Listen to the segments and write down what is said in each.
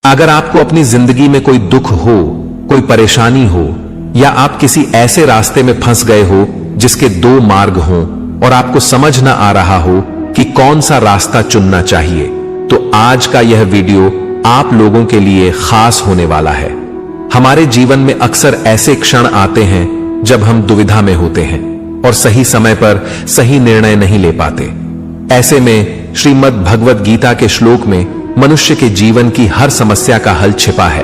अगर आपको अपनी जिंदगी में कोई दुख हो, कोई परेशानी हो, या आप किसी ऐसे रास्ते में फंस गए हो जिसके दो मार्ग हों और आपको समझ ना आ रहा हो कि कौन सा रास्ता चुनना चाहिए, तो आज का यह वीडियो आप लोगों के लिए खास होने वाला है। हमारे जीवन में अक्सर ऐसे क्षण आते हैं जब हम दुविधा में होते हैं और सही समय पर सही निर्णय नहीं ले पाते। ऐसे में श्रीमद् भगवद गीता के श्लोक में मनुष्य के जीवन की हर समस्या का हल छिपा है।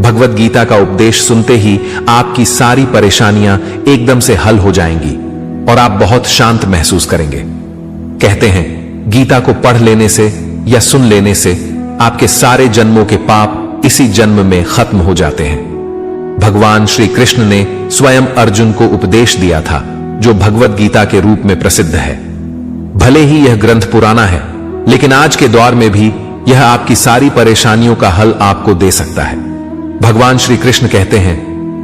भगवद गीता का उपदेश सुनते ही आपकी सारी परेशानियां एकदम से हल हो जाएंगी और आप बहुत शांत महसूस करेंगे। कहते हैं गीता को पढ़ लेने से या सुन लेने से आपके सारे जन्मों के पाप इसी जन्म में खत्म हो जाते हैं। भगवान श्री कृष्ण ने स्वयं अर्जुन को उपदेश दिया था, जो भगवद गीता के रूप में प्रसिद्ध है। भले ही यह ग्रंथ पुराना है, लेकिन आज के दौर में भी यह आपकी सारी परेशानियों का हल आपको दे सकता है। भगवान श्री कृष्ण कहते हैं,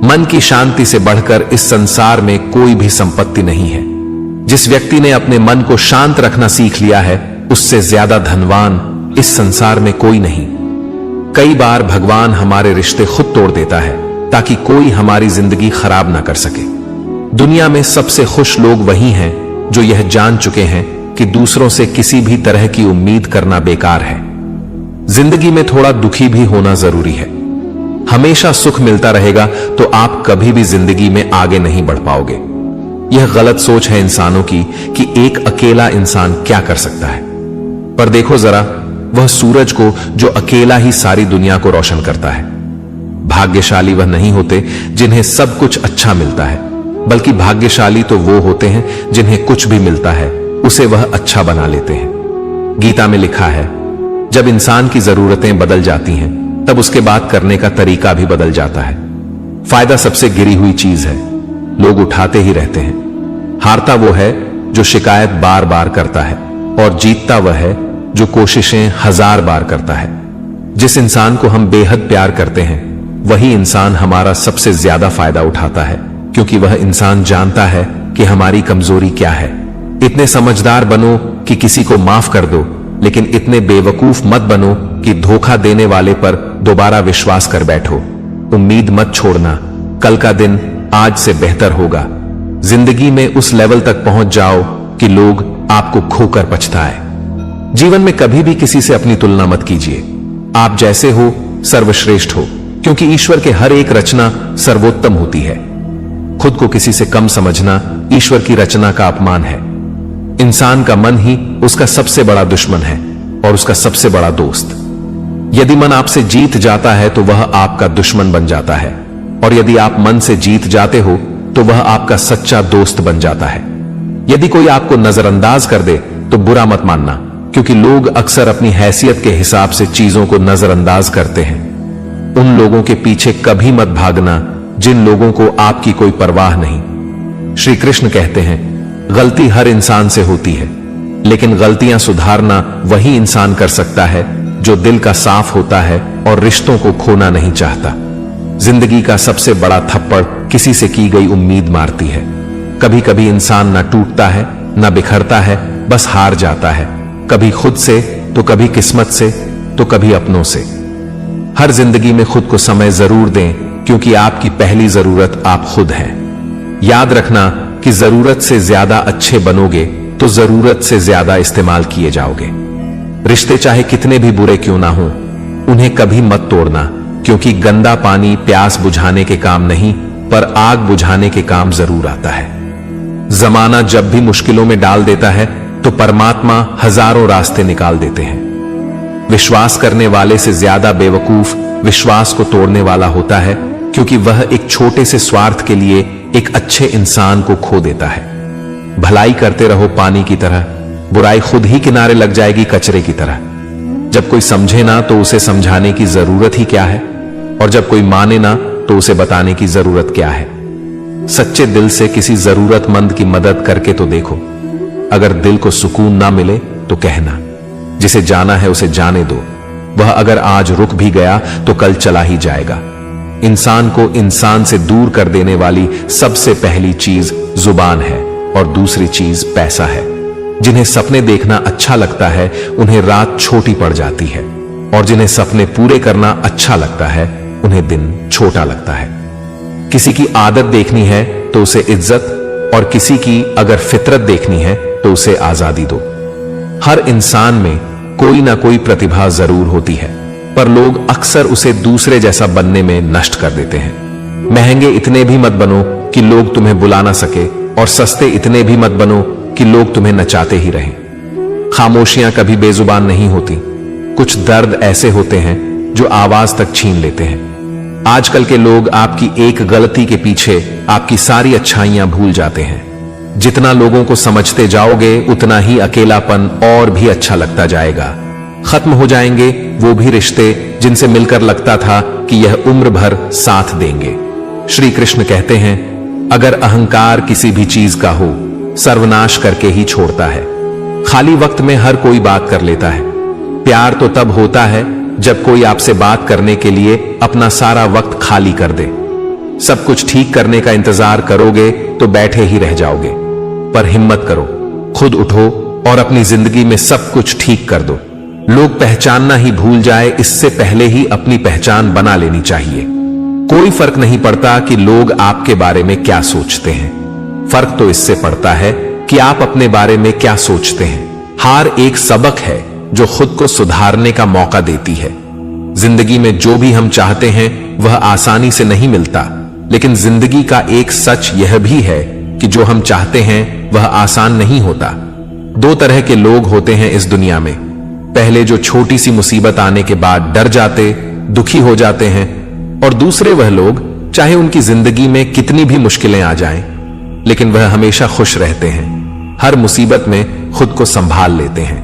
मन की शांति से बढ़कर इस संसार में कोई भी संपत्ति नहीं है। जिस व्यक्ति ने अपने मन को शांत रखना सीख लिया है, उससे ज्यादा धनवान इस संसार में कोई नहीं। कई बार भगवान हमारे रिश्ते खुद तोड़ देता है ताकि कोई हमारी जिंदगी खराब ना कर सके। दुनिया में सबसे खुश लोग वही हैं जो यह जान चुके हैं कि दूसरों से किसी भी तरह की उम्मीद करना बेकार है। जिंदगी में थोड़ा दुखी भी होना जरूरी है। हमेशा सुख मिलता रहेगा तो आप कभी भी जिंदगी में आगे नहीं बढ़ पाओगे। यह गलत सोच है इंसानों की कि एक अकेला इंसान क्या कर सकता है। पर देखो जरा वह सूरज को जो अकेला ही सारी दुनिया को रोशन करता है। भाग्यशाली वह नहीं होते जिन्हें सब कुछ अच्छा मिलता है, बल्कि भाग्यशाली तो वो होते हैं जिन्हें कुछ भी मिलता है उसे वह अच्छा बना लेते हैं। गीता में लिखा है, जब इंसान की जरूरतें बदल जाती हैं तब उसके बात करने का तरीका भी बदल जाता है। फायदा सबसे गिरी हुई चीज है, लोग उठाते ही रहते हैं। हारता वो है जो शिकायत बार बार करता है और जीतता वह है जो कोशिशें 1000 बार करता है। जिस इंसान को हम बेहद प्यार करते हैं वही इंसान हमारा सबसे ज्यादा फायदा उठाता है, क्योंकि वह इंसान जानता है कि हमारी कमजोरी क्या है। इतने समझदार बनो कि किसी को माफ कर दो, लेकिन इतने बेवकूफ मत बनो कि धोखा देने वाले पर दोबारा विश्वास कर बैठो। उम्मीद मत छोड़ना, कल का दिन आज से बेहतर होगा। जिंदगी में उस लेवल तक पहुंच जाओ कि लोग आपको खोकर पछताए। जीवन में कभी भी किसी से अपनी तुलना मत कीजिए। आप जैसे हो सर्वश्रेष्ठ हो, क्योंकि ईश्वर के हर एक रचना सर्वोत्तम होती है। खुद को किसी से कम समझना ईश्वर की रचना का अपमान है। इंसान का मन ही उसका सबसे बड़ा दुश्मन है और उसका सबसे बड़ा दोस्त। यदि मन आपसे जीत जाता है तो वह आपका दुश्मन बन जाता है, और यदि आप मन से जीत जाते हो तो वह आपका सच्चा दोस्त बन जाता है। यदि कोई आपको नजरअंदाज कर दे तो बुरा मत मानना, क्योंकि लोग अक्सर अपनी हैसियत के हिसाब से चीजों को नजरअंदाज करते हैं। उन लोगों के पीछे कभी मत भागना जिन लोगों को आपकी कोई परवाह नहीं। श्री कृष्ण कहते हैं, गलती हर इंसान से होती है, लेकिन गलतियां सुधारना वही इंसान कर सकता है जो दिल का साफ होता है और रिश्तों को खोना नहीं चाहता। जिंदगी का सबसे बड़ा थप्पड़ किसी से की गई उम्मीद मारती है। कभी कभी इंसान ना टूटता है ना बिखरता है, बस हार जाता है, कभी खुद से तो कभी किस्मत से तो कभी अपनों से। हर जिंदगी में खुद को समय जरूर दें, क्योंकि आपकी पहली जरूरत आप खुद हैं। याद रखना कि जरूरत से ज्यादा अच्छे बनोगे तो जरूरत से ज्यादा इस्तेमाल किए जाओगे। रिश्ते चाहे कितने भी बुरे क्यों ना हो, उन्हें कभी मत तोड़ना, क्योंकि गंदा पानी प्यास बुझाने के काम नहीं पर आग बुझाने के काम जरूर आता है। जमाना जब भी मुश्किलों में डाल देता है तो परमात्मा हजारों रास्ते निकाल देते हैं। विश्वास करने वाले से ज्यादा बेवकूफ विश्वास को तोड़ने वाला होता है, क्योंकि वह एक छोटे से स्वार्थ के लिए एक अच्छे इंसान को खो देता है। भलाई करते रहो पानी की तरह, बुराई खुद ही किनारे लग जाएगी कचरे की तरह। जब कोई समझे ना तो उसे समझाने की जरूरत ही क्या है, और जब कोई माने ना तो उसे बताने की जरूरत क्या है। सच्चे दिल से किसी जरूरतमंद की मदद करके तो देखो। अगर दिल को सुकून ना मिले तो कहना, जिसे जाना है उसे जाने दो। वह अगर आज रुक भी गया तो कल चला ही जाएगा। इंसान को इंसान से दूर कर देने वाली सबसे पहली चीज जुबान है और दूसरी चीज पैसा है। जिन्हें सपने देखना अच्छा लगता है उन्हें रात छोटी पड़ जाती है। और जिन्हें सपने पूरे करना अच्छा लगता है उन्हें दिन छोटा लगता है। किसी की आदत देखनी है तो उसे इज्जत, और किसी की अगर फितरत देखनी है तो उसे आजादी दो। हर इंसान में कोई ना कोई प्रतिभा जरूर होती है, पर लोग अक्सर उसे दूसरे जैसा बनने में नष्ट कर देते हैं। महंगे इतने भी मत बनो कि लोग तुम्हें बुला ना सके, और सस्ते इतने भी मत बनो कि लोग तुम्हें नचाते ही रहें। खामोशियां कभी बेजुबान नहीं होती। कुछ दर्द ऐसे होते हैं जो आवाज तक छीन लेते हैं। आजकल के लोग आपकी एक गलती के पीछे आपकी सारी अच्छाइयां भूल जाते हैं। जितना लोगों को समझते जाओगे उतना ही अकेलापन और भी अच्छा लगता जाएगा। खत्म हो जाएंगे वो भी रिश्ते जिनसे मिलकर लगता था कि यह उम्र भर साथ देंगे। श्री कृष्ण कहते हैं, अगर अहंकार किसी भी चीज का हो, सर्वनाश करके ही छोड़ता है। खाली वक्त में हर कोई बात कर लेता है। प्यार तो तब होता है जब कोई आपसे बात करने के लिए अपना सारा वक्त खाली कर दे। सब कुछ ठीक करने का इंतजार करोगे तो बैठे ही रह जाओगे। पर हिम्मत करो, खुद उठो और अपनी जिंदगी में सब कुछ ठीक कर दो। लोग पहचानना ही भूल जाए इससे पहले ही अपनी पहचान बना लेनी चाहिए। कोई फर्क नहीं पड़ता कि लोग आपके बारे में क्या सोचते हैं, फर्क तो इससे पड़ता है कि आप अपने बारे में क्या सोचते हैं। हार एक सबक है जो खुद को सुधारने का मौका देती है। जिंदगी में जो भी हम चाहते हैं वह आसानी से नहीं मिलता, लेकिन जिंदगी का एक सच यह भी है कि जो हम चाहते हैं वह आसान नहीं होता। दो तरह के लोग होते हैं इस दुनिया में। पहले जो छोटी सी मुसीबत आने के बाद डर जाते, दुखी हो जाते हैं, और दूसरे वह लोग चाहे उनकी जिंदगी में कितनी भी मुश्किलें आ जाएं, लेकिन वह हमेशा खुश रहते हैं, हर मुसीबत में खुद को संभाल लेते हैं।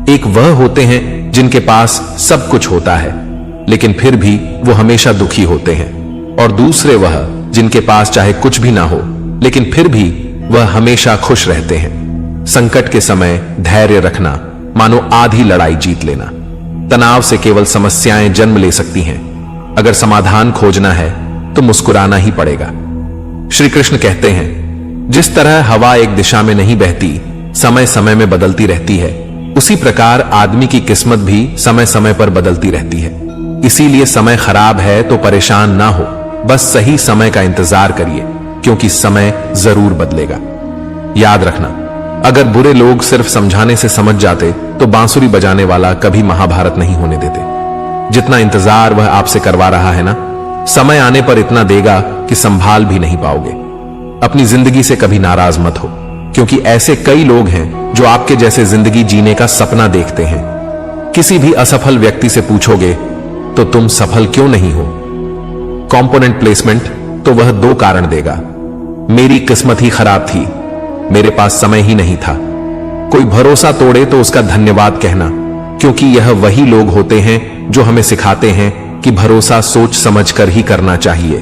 एक वह होते हैं जिनके पास सब कुछ होता है लेकिन फिर भी वो हमेशा दुखी होते हैं, और दूसरे वह जिनके पास चाहे कुछ भी ना हो लेकिन फिर भी वह हमेशा खुश रहते हैं। संकट के समय धैर्य रखना मानो आधी लड़ाई जीत लेना। तनाव से केवल समस्याएं जन्म ले सकती हैं। अगर समाधान खोजना है तो मुस्कुराना ही पड़ेगा। श्री कृष्ण कहते हैं, जिस तरह हवा एक दिशा में नहीं बहती, समय समय में बदलती रहती है, उसी प्रकार आदमी की किस्मत भी समय समय पर बदलती रहती है। इसीलिए समय खराब है तो परेशान ना हो, बस सही समय का इंतजार करिए, क्योंकि समय जरूर बदलेगा। याद रखना, अगर बुरे लोग सिर्फ समझाने से समझ जाते तो बांसुरी बजाने वाला कभी महाभारत नहीं होने देते। जितना इंतजार वह आपसे करवा रहा है ना, समय आने पर इतना देगा कि संभाल भी नहीं पाओगे। अपनी जिंदगी से कभी नाराज मत हो, क्योंकि ऐसे कई लोग हैं जो आपके जैसे जिंदगी जीने का सपना देखते हैं। किसी भी असफल व्यक्ति से पूछोगे तो तुम सफल क्यों नहीं हो, कंपोनेंट प्लेसमेंट, तो वह दो कारण देगा। मेरी किस्मत ही खराब थी, मेरे पास समय ही नहीं था। कोई भरोसा तोड़े तो उसका धन्यवाद कहना, क्योंकि यह वही लोग होते हैं जो हमें सिखाते हैं कि भरोसा सोच समझकर ही करना चाहिए।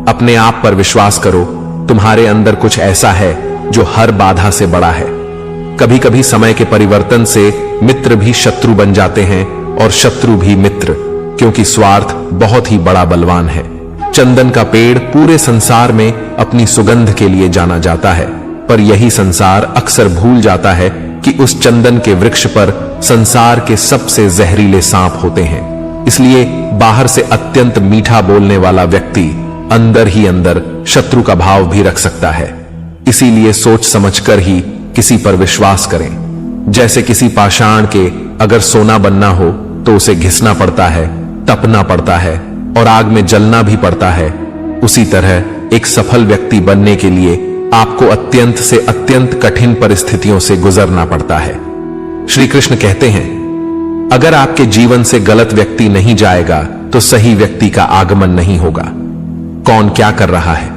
अपने आप पर विश्वास करो, तुम्हारे अंदर कुछ ऐसा है जो हर बाधा से बड़ा है। कभी कभी समय के परिवर्तन से मित्र भी शत्रु बन जाते हैं और शत्रु भी मित्र, क्योंकि स्वार्थ बहुत ही बड़ा बलवान है। चंदन का पेड़ पूरे संसार में अपनी सुगंध के लिए जाना जाता है, पर यही संसार अक्सर भूल जाता है कि उस चंदन के वृक्ष पर संसार के सबसे जहरीले सांप होते हैं। इसलिए बाहर से अत्यंत मीठा बोलने वाला व्यक्ति अंदर ही अंदर शत्रु का भाव भी रख सकता है। इसीलिए सोच समझकर ही किसी पर विश्वास करें। जैसे किसी पाषाण के अगर सोना बनना हो तो उसे घिसना पड़ता है, तपना पड़ता है और आग में जलना भी पड़ता है, उसी तरह एक सफल व्यक्ति बनने के लिए आपको अत्यंत से अत्यंत कठिन परिस्थितियों से गुजरना पड़ता है। श्री कृष्ण कहते हैं, अगर आपके जीवन से गलत व्यक्ति नहीं जाएगा तो सही व्यक्ति का आगमन नहीं होगा। कौन क्या कर रहा है,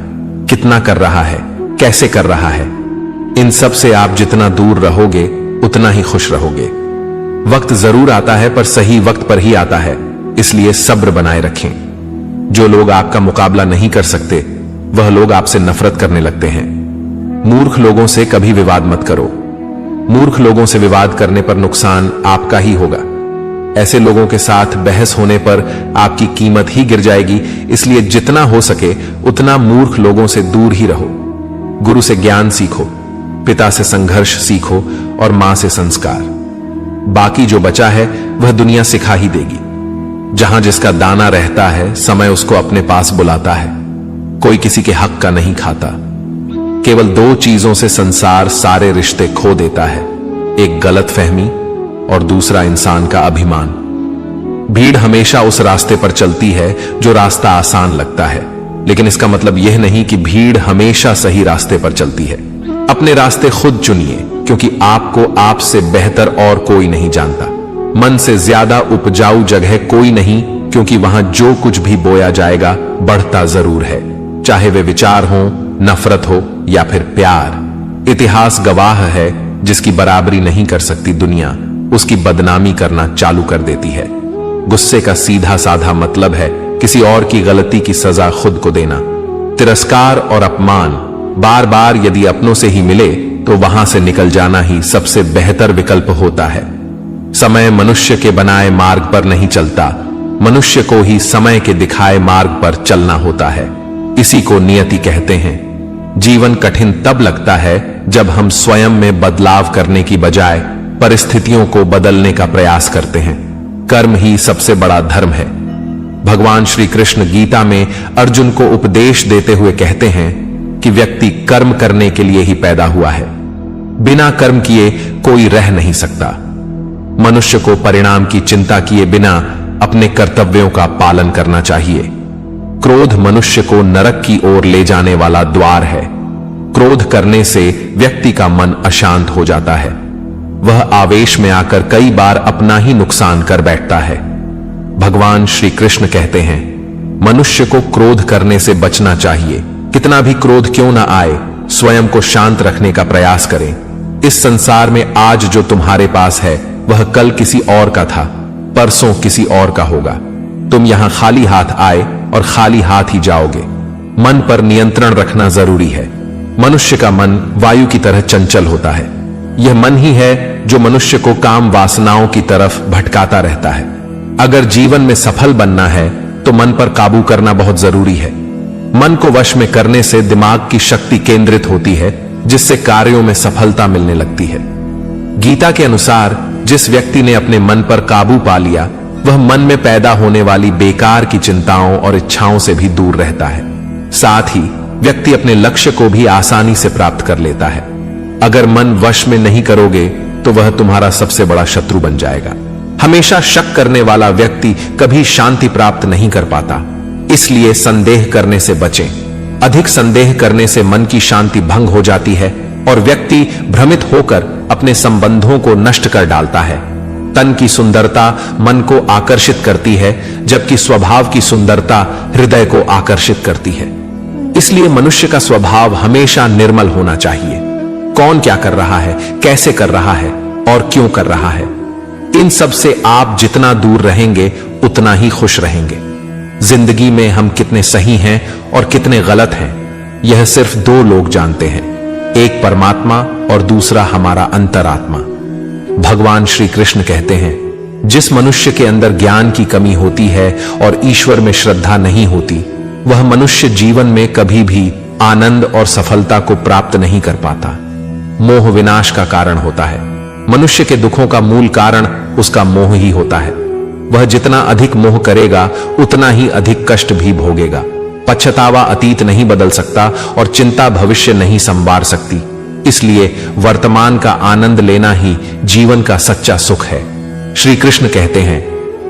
कितना कर रहा है, कैसे कर रहा है, इन सब से आप जितना दूर रहोगे उतना ही खुश रहोगे। वक्त जरूर आता है पर सही वक्त पर ही आता है, इसलिए सब्र बनाए रखें। जो लोग आपका मुकाबला नहीं कर सकते वह लोग आपसे नफरत करने लगते हैं। मूर्ख लोगों से कभी विवाद मत करो। मूर्ख लोगों से विवाद करने पर नुकसान आपका ही होगा। ऐसे लोगों के साथ बहस होने पर आपकी कीमत ही गिर जाएगी। इसलिए जितना हो सके उतना मूर्ख लोगों से दूर ही रहो। गुरु से ज्ञान सीखो, पिता से संघर्ष सीखो और मां से संस्कार। बाकी जो बचा है वह दुनिया सिखा ही देगी। जहां जिसका दाना रहता है, समय उसको अपने पास बुलाता है। कोई किसी के हक का नहीं खाता। केवल दो चीजों से संसार सारे रिश्ते खो देता है, एक गलतफहमी और दूसरा इंसान का अभिमान। भीड़ हमेशा उस रास्ते पर चलती है जो रास्ता आसान लगता है, लेकिन इसका मतलब यह नहीं कि भीड़ हमेशा सही रास्ते पर चलती है। अपने रास्ते खुद चुनिए, क्योंकि आपको आपसे बेहतर और कोई नहीं जानता। मन से ज्यादा उपजाऊ जगह कोई नहीं, क्योंकि वहां जो कुछ भी बोया जाएगा बढ़ता जरूर है, चाहे वे विचार हो, नफरत हो या फिर प्यार। इतिहास गवाह है, जिसकी बराबरी नहीं कर सकती दुनिया, उसकी बदनामी करना चालू कर देती है। गुस्से का सीधा साधा मतलब है किसी और की गलती की सजा खुद को देना। तिरस्कार और अपमान बार बार यदि अपनों से ही मिले तो वहां से निकल जाना ही सबसे बेहतर विकल्प होता है। समय मनुष्य के बनाए मार्ग पर नहीं चलता, मनुष्य को ही समय के दिखाए मार्ग पर चलना होता है। इसी को नियति कहते हैं। जीवन कठिन तब लगता है जब हम स्वयं में बदलाव करने की बजाय परिस्थितियों को बदलने का प्रयास करते हैं। कर्म ही सबसे बड़ा धर्म है। भगवान श्री कृष्ण गीता में अर्जुन को उपदेश देते हुए कहते हैं कि व्यक्ति कर्म करने के लिए ही पैदा हुआ है। बिना कर्म किए कोई रह नहीं सकता। मनुष्य को परिणाम की चिंता किए बिना अपने कर्तव्यों का पालन करना चाहिए। क्रोध मनुष्य को नरक की ओर ले जाने वाला द्वार है। क्रोध करने से व्यक्ति का मन अशांत हो जाता है। वह आवेश में आकर कई बार अपना ही नुकसान कर बैठता है। भगवान श्री कृष्ण कहते हैं, मनुष्य को क्रोध करने से बचना चाहिए। कितना भी क्रोध क्यों ना आए, स्वयं को शांत रखने का प्रयास करें। इस संसार में आज जो तुम्हारे पास है वह कल किसी और का था, परसों किसी और का होगा। तुम यहां खाली हाथ आए और खाली हाथ ही जाओगे। मन पर नियंत्रण रखना जरूरी है। मनुष्य का मन वायु की तरह चंचल होता है। यह मन ही है जो मनुष्य को काम वासनाओं की तरफ भटकाता रहता है। अगर जीवन में सफल बनना है तो मन पर काबू करना बहुत जरूरी है। मन को वश में करने से दिमाग की शक्ति केंद्रित होती है, जिससे कार्यों में सफलता मिलने लगती है। गीता के अनुसार जिस व्यक्ति ने अपने मन पर काबू पा लिया, वह मन में पैदा होने वाली बेकार की चिंताओं और इच्छाओं से भी दूर रहता है। साथ ही व्यक्ति अपने लक्ष्य को भी आसानी से प्राप्त कर लेता है। अगर मन वश में नहीं करोगे तो वह तुम्हारा सबसे बड़ा शत्रु बन जाएगा। हमेशा शक करने वाला व्यक्ति कभी शांति प्राप्त नहीं कर पाता, इसलिए संदेह करने से बचें। अधिक संदेह करने से मन की शांति भंग हो जाती है और व्यक्ति भ्रमित होकर अपने संबंधों को नष्ट कर डालता है। तन की सुंदरता मन को आकर्षित करती है, जबकि स्वभाव की सुंदरता हृदय को आकर्षित करती है। इसलिए मनुष्य का स्वभाव हमेशा निर्मल होना चाहिए। कौन क्या कर रहा है, कैसे कर रहा है और क्यों कर रहा है, इन सब से आप जितना दूर रहेंगे उतना ही खुश रहेंगे। जिंदगी में हम कितने सही हैं और कितने गलत हैं, यह सिर्फ दो लोग जानते हैं, एक परमात्मा और दूसरा हमारा अंतरात्मा। भगवान श्री कृष्ण कहते हैं, जिस मनुष्य के अंदर ज्ञान की कमी होती है और ईश्वर में श्रद्धा नहीं होती, वह मनुष्य जीवन में कभी भी आनंद और सफलता को प्राप्त नहीं कर पाता। मोह विनाश का कारण होता है। मनुष्य के दुखों का मूल कारण उसका मोह ही होता है। वह जितना अधिक मोह करेगा उतना ही अधिक कष्ट भी भोगेगा। पछतावा अतीत नहीं बदल सकता और चिंता भविष्य नहीं संवार सकती। इसलिए वर्तमान का आनंद लेना ही जीवन का सच्चा सुख है। श्री कृष्ण कहते हैं,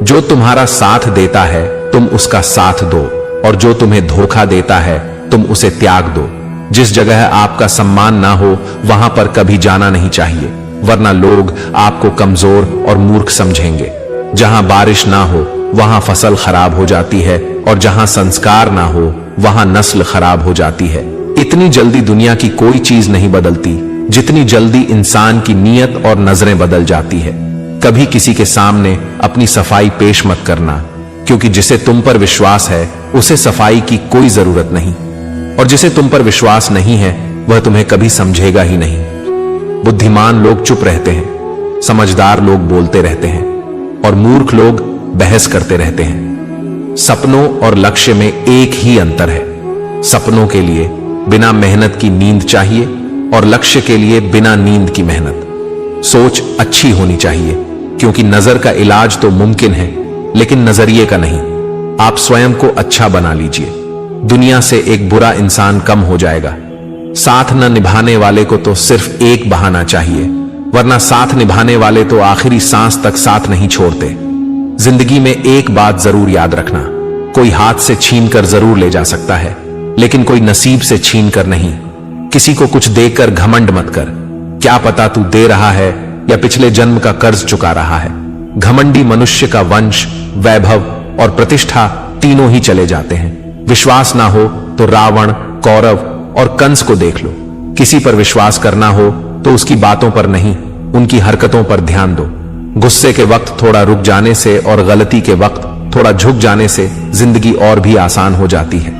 जो तुम्हारा साथ देता है तुम उसका साथ दो, और जो तुम्हें धोखा देता है तुम उसे त्याग दो। जिस जगह आपका सम्मान ना हो वहां पर कभी जाना नहीं चाहिए, वरना लोग आपको कमजोर और मूर्ख समझेंगे। जहां बारिश ना हो वहां फसल खराब हो जाती है, और जहां संस्कार ना हो वहां नस्ल खराब हो जाती है। इतनी जल्दी दुनिया की कोई चीज नहीं बदलती जितनी जल्दी इंसान की नीयत और नजरें बदल जाती है। कभी किसी के सामने अपनी सफाई पेश मत करना, क्योंकि जिसे तुम पर विश्वास है उसे सफाई की कोई जरूरत नहीं, और जिसे तुम पर विश्वास नहीं है वह तुम्हें कभी समझेगा ही नहीं। बुद्धिमान लोग चुप रहते हैं, समझदार लोग बोलते रहते हैं, और मूर्ख लोग बहस करते रहते हैं। सपनों और लक्ष्य में एक ही अंतर है। सपनों के लिए बिना मेहनत की नींद चाहिए और लक्ष्य के लिए बिना नींद की मेहनत। सोच अच्छी होनी चाहिए, क्योंकि नजर का इलाज तो मुमकिन है, लेकिन नजरिए का नहीं। आप स्वयं को अच्छा बना लीजिए, दुनिया से एक बुरा इंसान कम हो जाएगा। साथ न निभाने वाले को तो सिर्फ एक बहाना चाहिए, वरना साथ निभाने वाले तो आखिरी सांस तक साथ नहीं छोड़ते। जिंदगी में एक बात जरूर याद रखना, कोई हाथ से छीन कर जरूर ले जा सकता है, लेकिन कोई नसीब से छीन कर नहीं। किसी को कुछ देकर घमंड मत कर, क्या पता तू दे रहा है या पिछले जन्म का कर्ज चुका रहा है। घमंडी मनुष्य का वंश, वैभव और प्रतिष्ठा तीनों ही चले जाते हैं। विश्वास ना हो तो रावण, कौरव और कंस को देख लो। किसी पर विश्वास करना हो तो उसकी बातों पर नहीं, उनकी हरकतों पर ध्यान दो। गुस्से के वक्त थोड़ा रुक जाने से और गलती के वक्त थोड़ा झुक जाने से जिंदगी और भी आसान हो जाती है।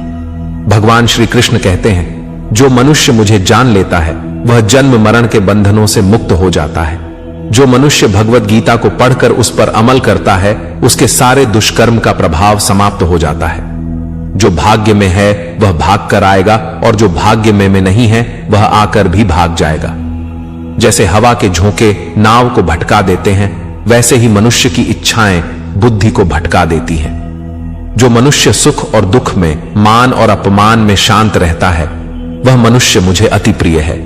भगवान श्री कृष्ण कहते हैं, जो मनुष्य मुझे जान लेता है वह जन्म मरण के बंधनों से मुक्त हो जाता है। जो मनुष्य भगवत गीता को पढ़कर उस पर अमल करता है, उसके सारे दुष्कर्म का प्रभाव समाप्त हो जाता है। जो भाग्य में है वह भाग कर आएगा, और जो भाग्य में नहीं है वह आकर भी भाग जाएगा। जैसे हवा के झोंके नाव को भटका देते हैं, वैसे ही मनुष्य की इच्छाएं बुद्धि को भटका देती हैं। जो मनुष्य सुख और दुख में, मान और अपमान में शांत रहता है, वह मनुष्य मुझे अति प्रिय है।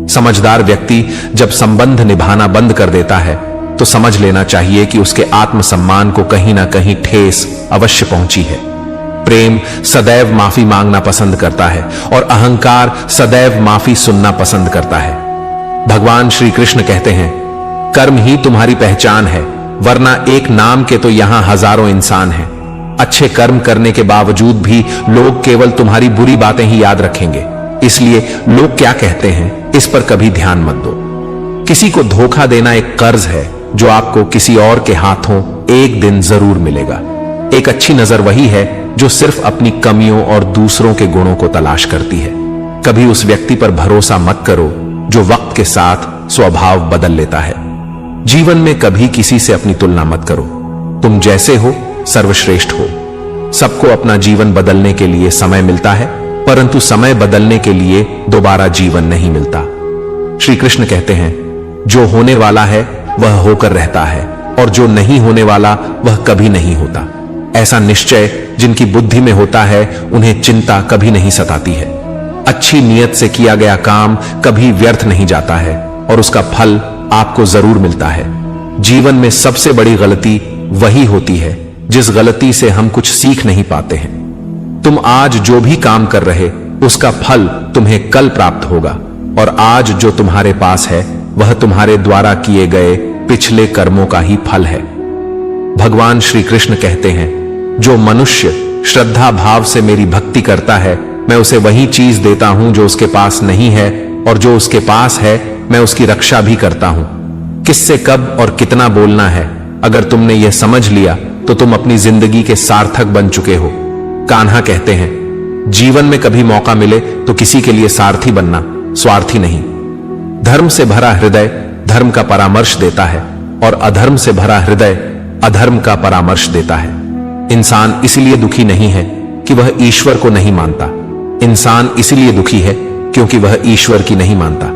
समझदार व्यक्ति जब संबंध निभाना बंद कर देता है तो समझ लेना चाहिए कि उसके आत्मसम्मान को कहीं ना कहीं ठेस अवश्य पहुंची है। प्रेम सदैव माफी मांगना पसंद करता है और अहंकार सदैव माफी सुनना पसंद करता है। भगवान श्री कृष्ण कहते हैं, कर्म ही तुम्हारी पहचान है, वरना एक नाम के तो यहां हजारों इंसान हैं। अच्छे कर्म करने के बावजूद भी लोग केवल तुम्हारी बुरी बातें ही याद रखेंगे, इसलिए लोग क्या कहते हैं इस पर कभी ध्यान मत दो। किसी को धोखा देना एक कर्ज है जो आपको किसी और के हाथों एक दिन जरूर मिलेगा। एक अच्छी नजर वही है जो सिर्फ अपनी कमियों और दूसरों के गुणों को तलाश करती है। कभी उस व्यक्ति पर भरोसा मत करो जो वक्त के साथ स्वभाव बदल लेता है। जीवन में कभी किसी से अपनी तुलना मत करो। तुम जैसे हो सर्वश्रेष्ठ हो। सबको अपना जीवन बदलने के लिए समय मिलता है, परंतु समय बदलने के लिए दोबारा जीवन नहीं मिलता। श्री कृष्ण कहते हैं, जो होने वाला है वह होकर रहता है, और जो नहीं होने वाला वह कभी नहीं होता। ऐसा निश्चय जिनकी बुद्धि में होता है उन्हें चिंता कभी नहीं सताती है। अच्छी नीयत से किया गया काम कभी व्यर्थ नहीं जाता है और उसका फल आपको जरूर मिलता है। जीवन में सबसे बड़ी गलती वही होती है जिस गलती से हम कुछ सीख नहीं पाते हैं। तुम आज जो भी काम कर रहे उसका फल तुम्हें कल प्राप्त होगा, और आज जो तुम्हारे पास है वह तुम्हारे द्वारा किए गए पिछले कर्मों का ही फल है। भगवान श्री कृष्ण कहते हैं, जो मनुष्य श्रद्धा भाव से मेरी भक्ति करता है, मैं उसे वही चीज देता हूं जो उसके पास नहीं है, और जो उसके पास है मैं उसकी रक्षा भी करता हूं। किससे कब और कितना बोलना है, अगर तुमने यह समझ लिया तो तुम अपनी जिंदगी के सार्थक बन चुके हो। कान्हा कहते हैं, जीवन में कभी मौका मिले तो किसी के लिए सारथी बनना, स्वार्थी नहीं। धर्म से भरा हृदय धर्म का परामर्श देता है, और अधर्म से भरा हृदय अधर्म का परामर्श देता है। इंसान इसलिए दुखी नहीं है कि वह ईश्वर को नहीं मानता। इंसान इसलिए दुखी है क्योंकि वह ईश्वर की नहीं मानता।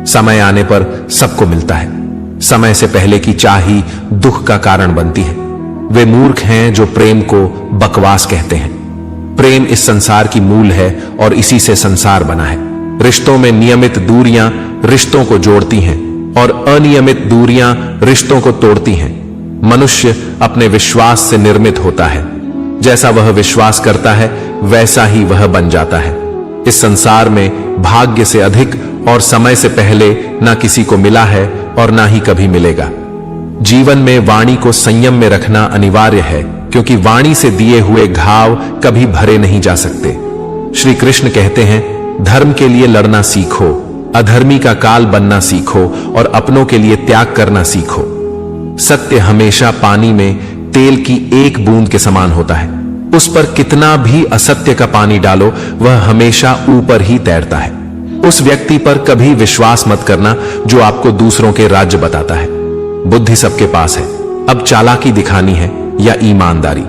समय आने पर सबको मिलता है। समय से पहले की चाह ही दुख का कारण बनती है। वे मूर्ख हैं जो प्रेम को बकवास कहते हैं। प्रेम इस संसार की मूल है और इसी से संसार बना है। रिश्तों में नियमित दूरियां रिश्तों को जोड़ती हैं और अनियमित दूरियां रिश्तों को तोड़ती हैं। मनुष्य अपने विश्वास से निर्मित होता है। जैसा वह विश्वास करता है वैसा ही वह बन जाता है। इस संसार में भाग्य से अधिक और समय से पहले ना किसी को मिला है और ना ही कभी मिलेगा। जीवन में वाणी को संयम में रखना अनिवार्य है, क्योंकि वाणी से दिए हुए घाव कभी भरे नहीं जा सकते। श्री कृष्ण कहते हैं, धर्म के लिए लड़ना सीखो, अधर्मी का काल बनना सीखो और अपनों के लिए त्याग करना सीखो। सत्य हमेशा पानी में तेल की एक बूंद के समान होता है। उस पर कितना भी असत्य का पानी डालो वह हमेशा ऊपर ही तैरता है। उस व्यक्ति पर कभी विश्वास मत करना जो आपको दूसरों के राज्य बताता है। बुद्धि सबके पास है, अब चालाकी दिखानी है या ईमानदारी,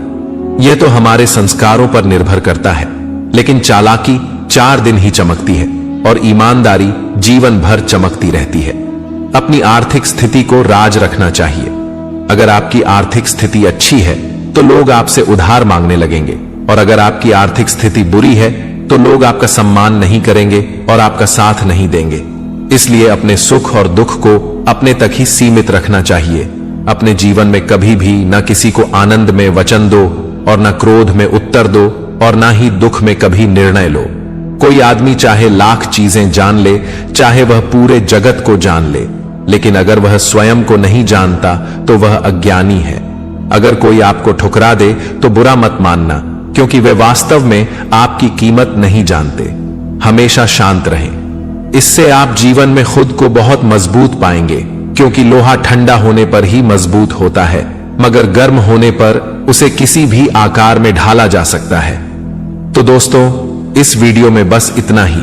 यह तो हमारे संस्कारों पर निर्भर करता है। लेकिन चालाकी 4 दिन ही चमकती है और ईमानदारी जीवन भर चमकती रहती है। अपनी आर्थिक स्थिति को राज रखना चाहिए। अगर आपकी आर्थिक स्थिति अच्छी है तो लोग आपसे उधार मांगने लगेंगे, और अगर आपकी आर्थिक स्थिति बुरी है तो लोग आपका सम्मान नहीं करेंगे और आपका साथ नहीं देंगे। इसलिए अपने सुख और दुख को अपने तक ही सीमित रखना चाहिए। अपने जीवन में कभी भी न किसी को आनंद में वचन दो और न क्रोध में उत्तर दो और न ही दुख में कभी निर्णय लो। कोई आदमी चाहे लाख चीजें जान ले, चाहे वह पूरे जगत को जान ले, लेकिन अगर वह स्वयं को नहीं जानता तो वह अज्ञानी है। अगर कोई आपको ठुकरा दे तो बुरा मत मानना, क्योंकि वे वास्तव में आपकी कीमत नहीं जानते। हमेशा शांत रहें, इससे आप जीवन में खुद को बहुत मजबूत पाएंगे, क्योंकि लोहा ठंडा होने पर ही मजबूत होता है, मगर गर्म होने पर उसे किसी भी आकार में ढाला जा सकता है। तो दोस्तों, इस वीडियो में बस इतना ही।